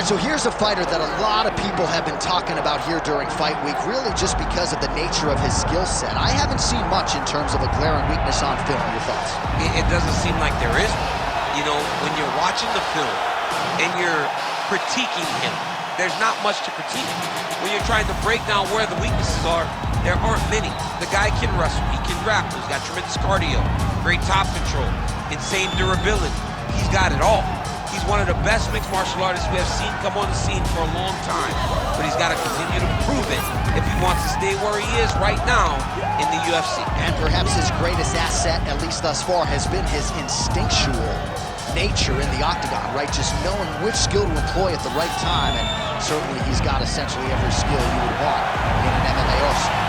right, so here's a fighter that a lot of people have been talking about here during fight week, really just because of the nature of his skill set. I haven't seen much in terms of a glaring weakness on film. Your thoughts? It doesn't seem like there is one. You know, when you're watching the film and you're critiquing him, there's not much to critique. When you're trying to break down where the weaknesses are, there aren't many. The guy can wrestle, he can grapple, he's got tremendous cardio, great top control, insane durability. He's got it all. He's one of the best mixed martial artists we have seen come on the scene for a long time. But he's got to continue to prove it if he wants to stay where he is right now in the UFC. And perhaps his greatest asset, at least thus far, has been his instinctual nature in the octagon, right? Just knowing which skill to employ at the right time, and certainly he's got essentially every skill you would want in an MMA arsenal.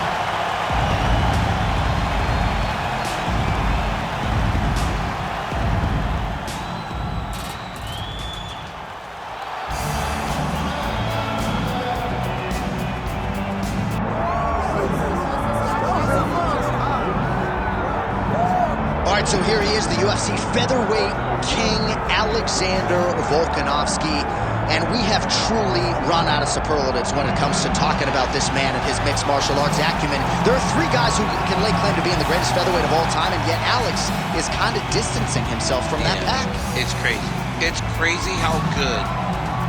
All right, so here he is, the UFC featherweight king, Alexander Volkanovski, and we have truly run out of superlatives when it comes to talking about this man and his mixed martial arts acumen. There are three guys who can lay claim to being the greatest featherweight of all time, and yet Alex is kind of distancing himself from that pack. It's crazy. It's crazy how good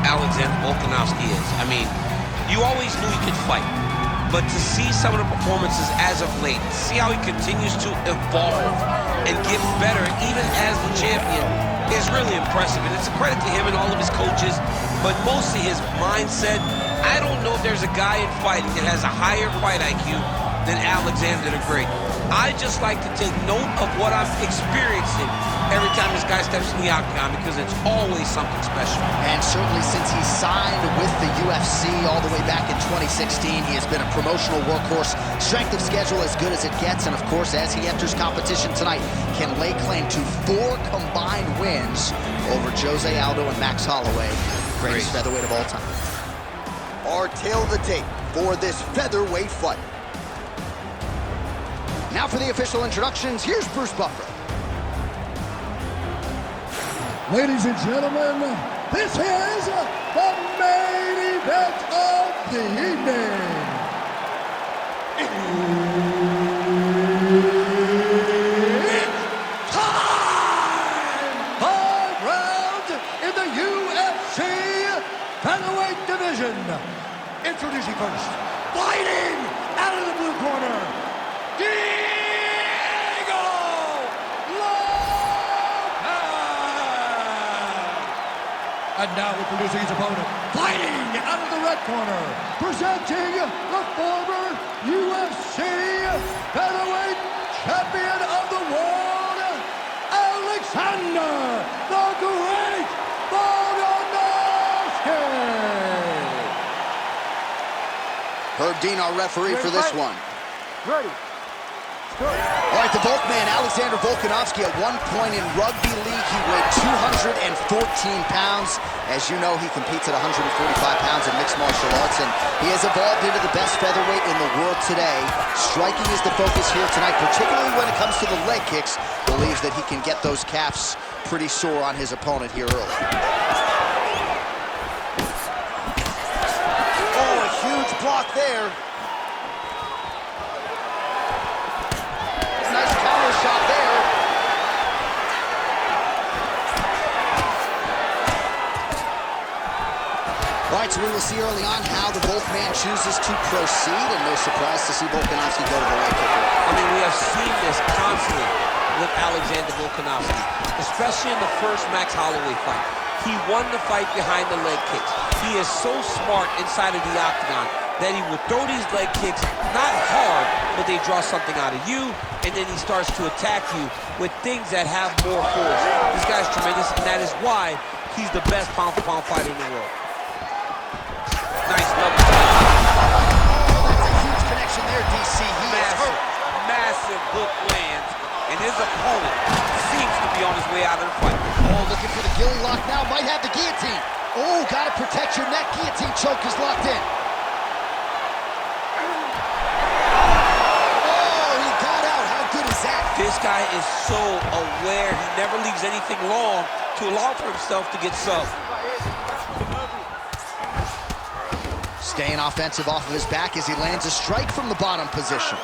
Alexander Volkanovski is. I mean, you always knew he could fight. But to see some of the performances as of late, see how he continues to evolve and get better even as the champion is really impressive. And it's a credit to him and all of his coaches, but mostly his mindset. I don't know if there's a guy in fighting that has a higher fight IQ than Alexander the Great. I just like to take note of what I'm experiencing every time this guy steps in the octagon, because it's always something special. And certainly since he signed with the UFC all the way back in 2016, he has been a promotional workhorse, strength of schedule as good as it gets, and of course, as he enters competition tonight, can lay claim to 4 combined wins over Jose Aldo and Max Holloway, greatest featherweight of all time. Our tail of the tape for this featherweight fight. Now for the official introductions, here's Bruce Buffer. Ladies and gentlemen, this is the main event of the evening. It's time! 5 rounds in the UFC featherweight division. Introducing first, fighting out of the blue corner, Diego! And now introducing his opponent, fighting out of the red corner, presenting the former UFC featherweight champion of the world, Alexander the Great Volkanovski. Herb Dean, our referee for this one. Ready. All right, the Volkman, Alexander Volkanovski, at one point in rugby league, he weighed 214 pounds. As you know, he competes at 145 pounds in mixed martial arts, and he has evolved into the best featherweight in the world today. Striking is the focus here tonight, particularly when it comes to the leg kicks. Believes that he can get those calves pretty sore on his opponent here early. Oh, a huge block there. Nice counter shot there. All right, so we will see early on how the Volkman chooses to proceed, and no surprise to see Volkanovski go to the leg kick. I mean, we have seen this constantly with Alexander Volkanovski, especially in the first Max Holloway fight. He won the fight behind the leg kicks. He is so smart inside of the octagon that he will throw these leg kicks, not hard, but they draw something out of you, and then he starts to attack you with things that have more force. This guy's tremendous, and that is why he's the best pound-for-pound fighter in the world. Nice double. Oh, that's a huge connection there, DC. He is hurt. Massive hook lands, and his opponent seems to be on his way out of the fight. Oh, looking for the gilly lock now. Might have the guillotine. Oh, got to protect your neck. Guillotine choke is locked in. This guy is so aware. He never leaves anything long to allow for himself to get subbed. Staying offensive off of his back as he lands a strike from the bottom position.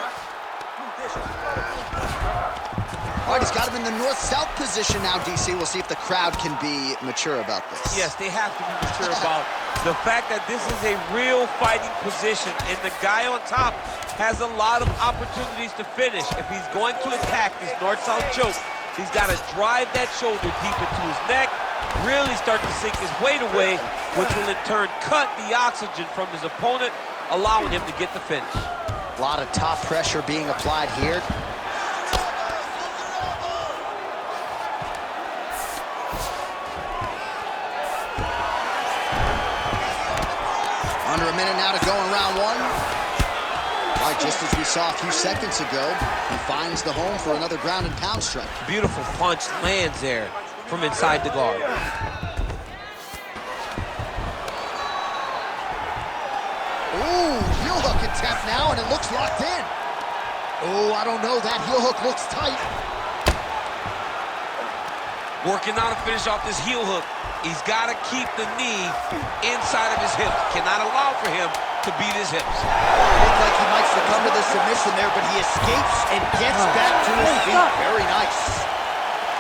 All right, he's got him in the north-south position now, DC. We'll see if the crowd can be mature about this. Yes, they have to be mature about the fact that this is a real fighting position, and the guy on top has a lot of opportunities to finish. If he's going to attack this north-south choke, he's got to drive that shoulder deep into his neck, really start to sink his weight away, which will in turn cut the oxygen from his opponent, allowing him to get the finish. A lot of top pressure being applied here. Under a minute now to go in round one. All right, just as we saw a few seconds ago, he finds the home for another ground and pound strike. Beautiful punch lands there from inside the guard. Ooh, heel hook attempt now, and it looks locked in. Oh, I don't know, that heel hook looks tight. Working now to finish off this heel hook. He's got to keep the knee inside of his hips. Cannot allow for him to beat his hips. Looked like he might succumb to the submission there, but he escapes and gets back to his feet. Very nice.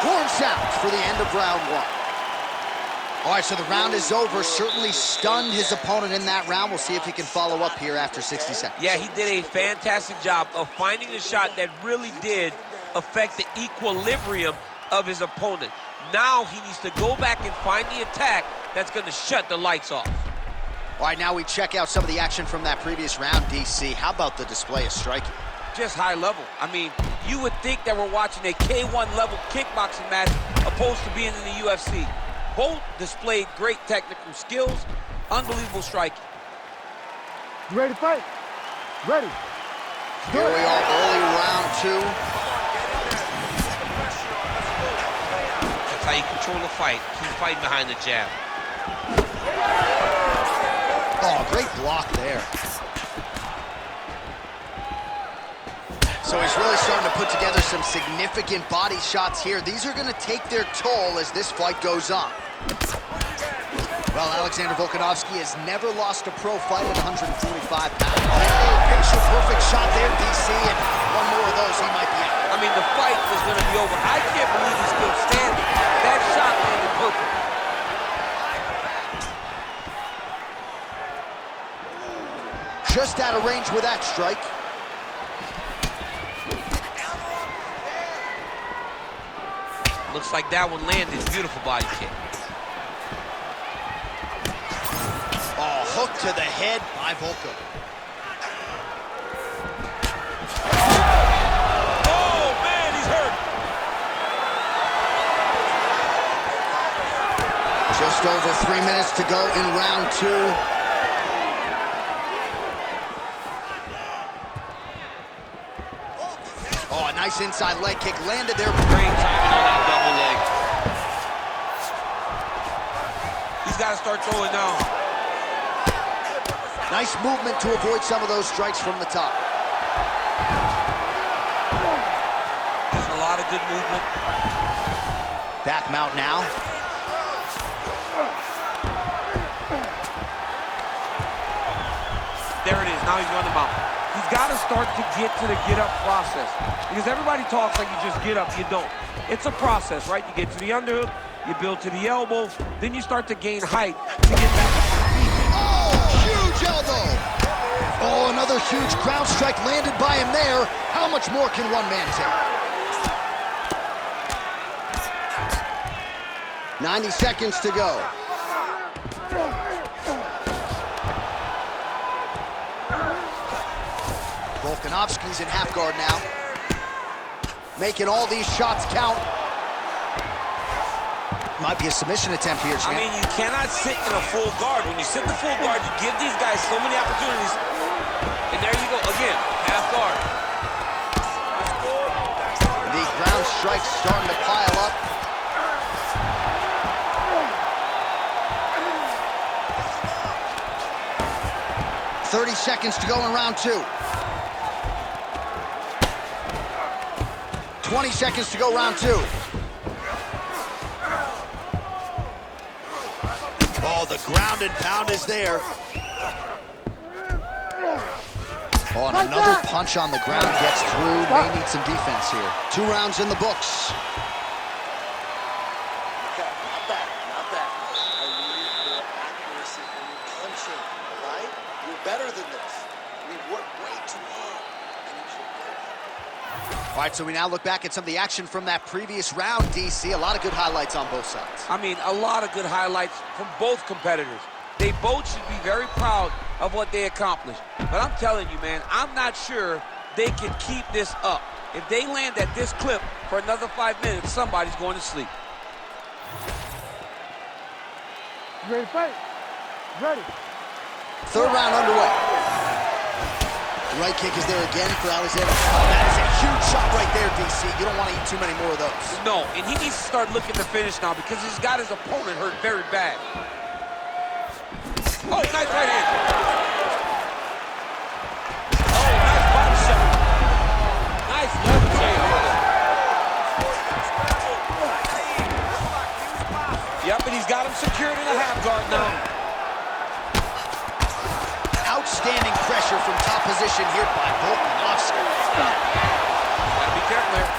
Horn sounds for the end of round one. All right, so the round is over. Certainly stunned his opponent in that round. We'll see if he can follow up here after 60 seconds. Yeah, he did a fantastic job of finding the shot that really did affect the equilibrium of his opponent. Now he needs to go back and find the attack that's going to shut the lights off. All right, now we check out some of the action from that previous round, DC. How about the display of striking? Just high level. I mean, you would think that we're watching a K1 level kickboxing match opposed to being in the UFC. Both displayed great technical skills, unbelievable striking. You ready to fight? Ready. Here we are, early round two. That's how you control the fight. Keep fighting behind the jab. Oh, great block there. So he's really starting to put together some significant body shots here. These are going to take their toll as this fight goes on. Well, Alexander Volkanovski has never lost a pro fight at 145 pounds. Picture perfect shot there, DC, and one more of those, he might be out. I mean, the fight is going to be over. I can't believe he's still standing. That shot landed perfect. Just out of range with that strike. Looks like that one landed. Beautiful body kick. Oh, hook to the head by Volko. Oh, man, he's hurt. Just over 3 minutes to go in round two. Oh, a nice inside leg kick landed there. Great timing on that double leg. He's got to start throwing now. Nice movement to avoid some of those strikes from the top. There's a lot of good movement. Back mount now. There it is. Now he's on the mount. He's got to start to get to the get-up process. Because everybody talks like you just get up. You don't. It's a process, right? You get to the underhook, you build to the elbow, then you start to gain height to get back. Oh, huge elbow. Oh, another huge ground strike landed by him there. How much more can one man take? 90 seconds to go. Volkanovski's in half guard now. Making all these shots count. Might be a submission attempt here, champ. I mean, you cannot sit in a full guard. When you sit in the full guard, you give these guys so many opportunities. And there you go, again, half guard. The ground strikes starting to pile up. .30 seconds to go in round two. 20 seconds to go round two. Oh, the ground and pound is there. Oh, and another punch on the ground gets through. May need some defense here. 2 rounds in the books. Okay, not bad, not bad. I need more accuracy when you're punching, all right? You're better than this. We work way too hard. I need you to work. All right, so we now look back at some of the action from that previous round, DC. A lot of good highlights on both sides. I mean, a lot of good highlights from both competitors. They both should be very proud of what they accomplished. But I'm telling you, man, I'm not sure they can keep this up. If they land at this clip for another 5 minutes, somebody's going to sleep. You ready to fight? Ready. 3rd round underway. The right kick is there again for Alexander. Oh, that is a huge shot right there, DC. You don't want to eat too many more of those. No, and he needs to start looking to finish now because he's got his opponent hurt very bad. Oh, nice right hand. Oh, nice body shot. Nice levitate. Yep, and he's got him secured in a half guard now. Outstanding pressure from top position here by Volkановski. Gotta be careful here.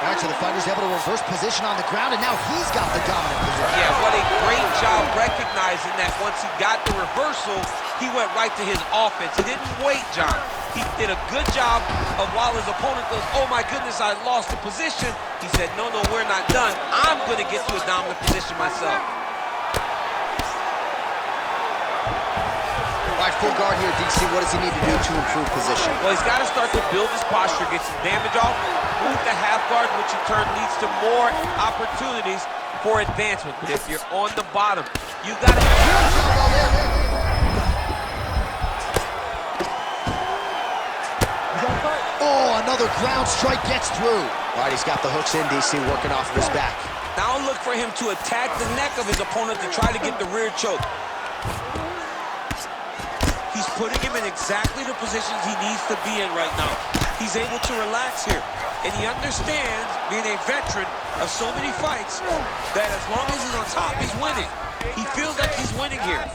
All right, so the fighter's able to reverse position on the ground, and now he's got the dominant position. Yeah, what a great job recognizing that once he got the reversal, he went right to his offense. He didn't wait, John. He did a good job of while his opponent goes, oh my goodness, I lost the position. He said, no, we're not done. I'm gonna get to a dominant position myself. All right, full guard here, DC. What does he need to do to improve position? Well, he's got to start to build his posture, get some damage off, move the half guard, which in turn leads to more opportunities for advancement. But if you're on the bottom, you got to... Oh, another ground strike gets through. All right, he's got the hooks in, DC, working off of his back. Now look for him to attack the neck of his opponent to try to get the rear choke. He's putting him in exactly the positions he needs to be in right now. He's able to relax here. And he understands, being a veteran of so many fights, that as long as he's on top, he's winning. He feels like he's winning here.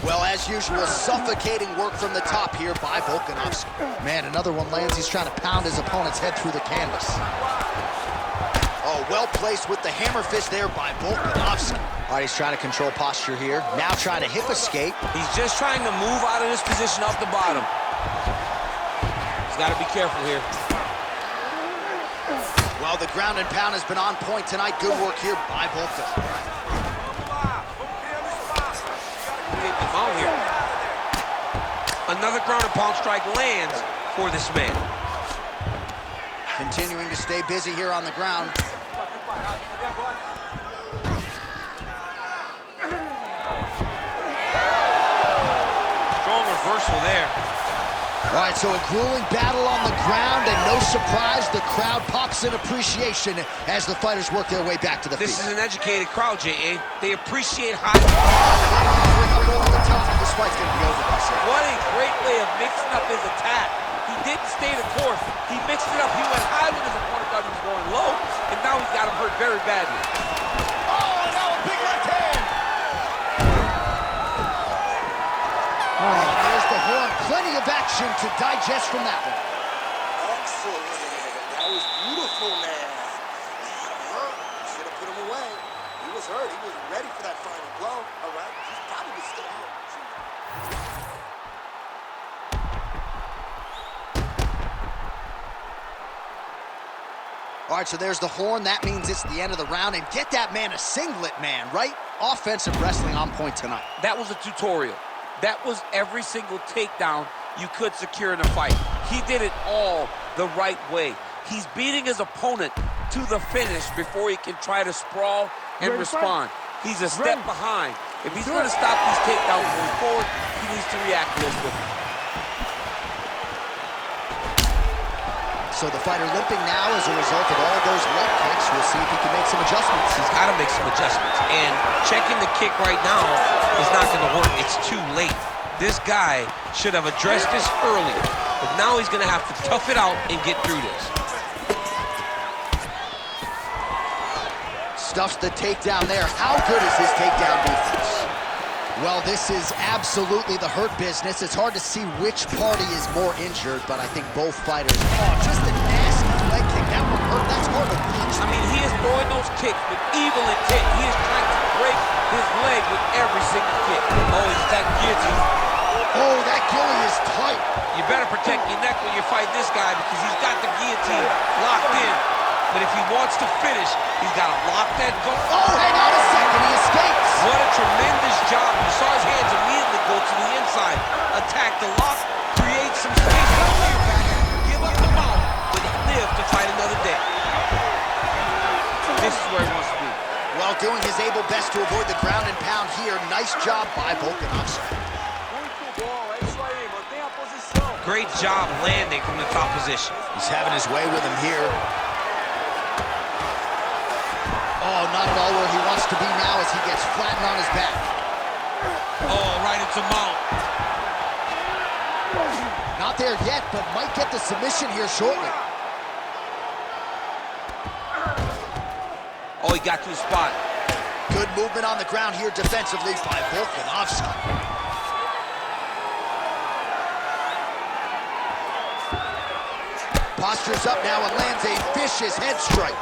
Well, as usual, suffocating work from the top here by Volkановski. Man, another one lands. He's trying to pound his opponent's head through the canvas. Oh, well placed with the hammer fist there by Volkanovski. All right, he's trying to control posture here. Now trying to hip escape. He's just trying to move out of this position off the bottom. He's got to be careful here. Well, the ground and pound has been on point tonight. Good work here by Volka. Here. Another ground and pound strike lands for this man. Continuing to stay busy here on the ground. Strong reversal there. All right, so a grueling battle on the ground, and no surprise, the crowd pops in appreciation as the fighters work their way back to the feet. This is an educated crowd, J.A. They appreciate high... Over the top. This fight's gonna be over, what a great way of mixing up his attack. He didn't stay the course. He mixed it up. He went high when his opponent thought he was going low, and now he's got him hurt very badly. Oh, now a big left hand! Oh, there's the horn. Plenty of action to digest from that one. Excellent. That was beautiful, man. Hurt. Should have put him away. He was hurt. He was ready for that final blow. All right. He's probably still hurt. All right, so there's the horn. That means it's the end of the round. And get that man a singlet, man, right? Offensive wrestling on point tonight. That was a tutorial. That was every single takedown you could secure in a fight. He did it all the right way. He's beating his opponent to the finish before he can try to sprawl and respond. He's a step behind. If he's going to stop these takedowns going forward, he needs to react to this with him. So the fighter limping now as a result of all those leg kicks. We'll see if he can make some adjustments. He's got to make some adjustments. And checking the kick right now is not going to work. It's too late. This guy should have addressed this earlier. But now he's going to have to tough it out and get through this. Stuffs the takedown there. How good is his takedown defense? Well, this is absolutely the hurt business. It's hard to see which party is more injured, but I think both fighters... Oh, just a nasty leg kick. That one hurt. That's hard to watch. I mean, he is throwing those kicks with evil intent. He is trying to break his leg with every single kick. Oh, he's that guillotine. Oh, that gilly is tight. You better protect your neck when you fight this guy because he's got the guillotine locked in. But if he wants to finish, he's got to lock that go. Oh, hang on a second. He escapes. What a tremendous job. You saw his hands immediately go to the inside. Attack the lock, create some space. Give up the mount, but live to fight another day. This is where he wants to be. Well, doing his able best to avoid the ground and pound here. Nice job by Volkановski. Great job landing from the top position. He's having his way with him here. Oh, not at all where he wants to be now as he gets flattened on his back. Oh, right into mount. Not there yet, but might get the submission here shortly. Oh, he got to his spot. Good movement on the ground here defensively by Volkановski. Postures up now and lands a vicious head strike.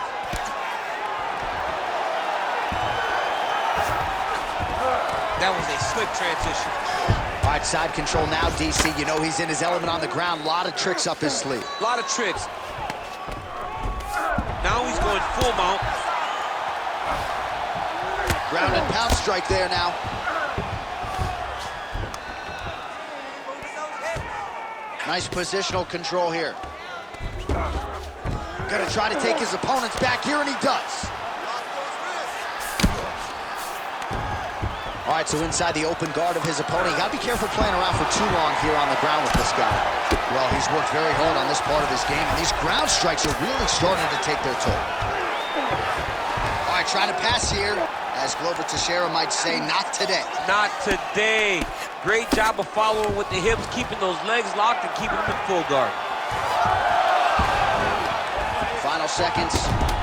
That was a slick transition. All right, side control now, DC. You know he's in his element on the ground. A lot of tricks up his sleeve. A lot of tricks. Now he's going full mount. Ground and pound strike there now. Nice positional control here. Gonna try to take his opponent's back here, and he does. All right, so inside the open guard of his opponent. You gotta be careful playing around for too long here on the ground with this guy. Well, he's worked very hard on this part of his game, and these ground strikes are really starting to take their toll. All right, trying to pass here. As Glover Teixeira might say, not today. Not today. Great job of following with the hips, keeping those legs locked and keeping them in full guard. Final seconds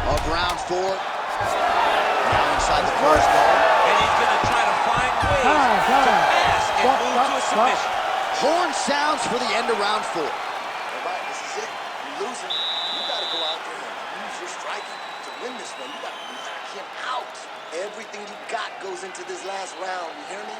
of round 4. Now inside the first guard. And he's going to try to find ways to pass and move to a submission. Horn sounds for the end of round 4. All right, this is it. You're losing. You got to go out there and use your striking to win this one. You got to knock him out. Everything you got goes into this last round. You hear me?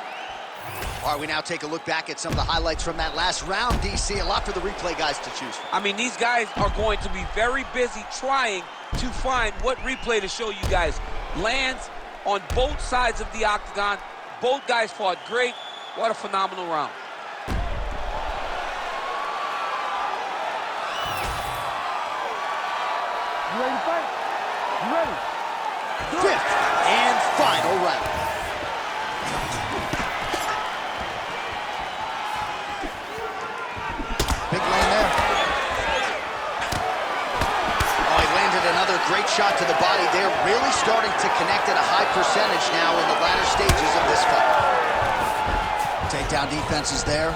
All right, we now take a look back at some of the highlights from that last round, DC. A lot for the replay guys to choose from. I mean, these guys are going to be very busy trying to find what replay to show you guys. Lands on both sides of the octagon. Both guys fought great. What a phenomenal round. You ready to fight? You ready? 5th and final round. Big lane there. Oh, he landed another great shot to the body. They're really starting to connect at a high percentage now in the latter stages of this fight. Takedown defense is there.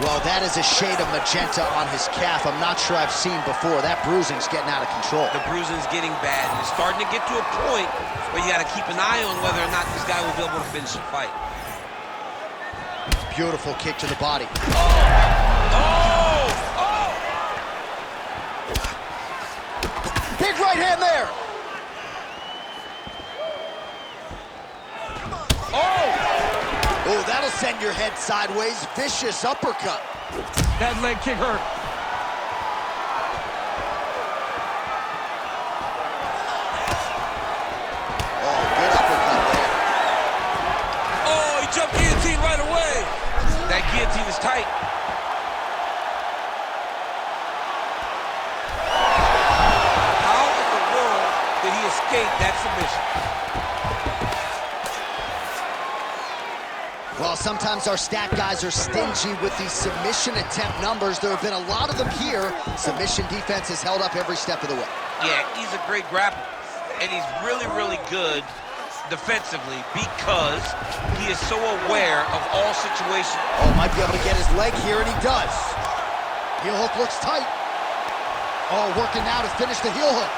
Well, that is a shade of magenta on his calf. I'm not sure I've seen before. That bruising's getting out of control. The bruising's getting bad, and it's starting to get to a point where you got to keep an eye on whether or not this guy will be able to finish the fight. Beautiful kick to the body. Oh! Oh! Big right hand there. Oh! Oh, that'll send your head sideways. Vicious uppercut. That leg kick hurt. Oh, good uppercut there. Oh, he jumped guillotine right away. That guillotine is tight. How in the world did he escape that submission? Well, sometimes our stat guys are stingy with these submission attempt numbers. There have been a lot of them here. Submission defense has held up every step of the way. Yeah, he's a great grappler, and he's really, really good defensively because he is so aware of all situations. Oh, might be able to get his leg here, and he does. Heel hook looks tight. Oh, working now to finish the heel hook.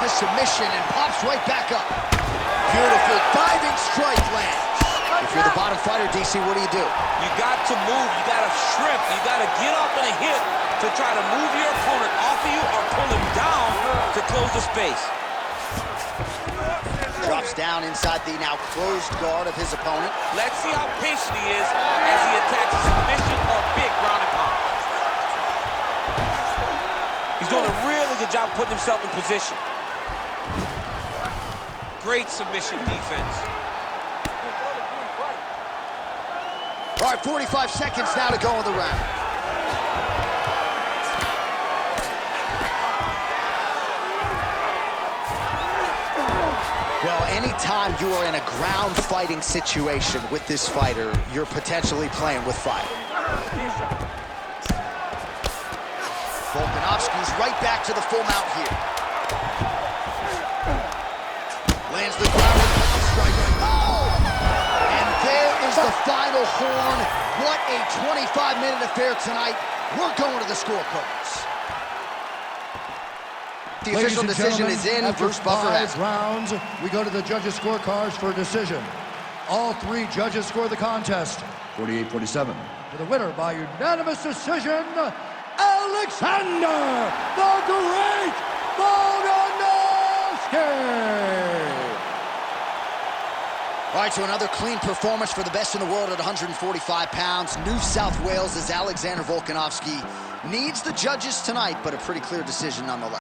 the submission and pops right back up. Beautiful diving strike lands. If you're the bottom fighter, DC, what do? You got to move. You got to shrimp. You got to get up in a hip to try to move your opponent off of you or pull him down to close the space. Drops down inside the now closed guard of his opponent. Let's see how patient he is as he attacks a submission or big ground and pound. He's doing a really good job putting himself in position. Great submission defense. All right, 45 seconds now to go in the round. Well, anytime you are in a ground fighting situation with this fighter, you're potentially playing with fire. Volkanovski's right back to the full mount here. Lands the ground and strike. Oh! And there is the final horn. What a 25-minute affair tonight. We're going to the scorecards. The official decision is in. Bruce Buffer has 5 rounds. We go to the judges' scorecards for a decision. All 3 judges score the contest 48-47. For the winner by unanimous decision, Alexander the Great Volkanovski. All right, so another clean performance for the best in the world at 145 pounds. New South Wales' Alexander Volkanovski needs the judges tonight, but a pretty clear decision nonetheless.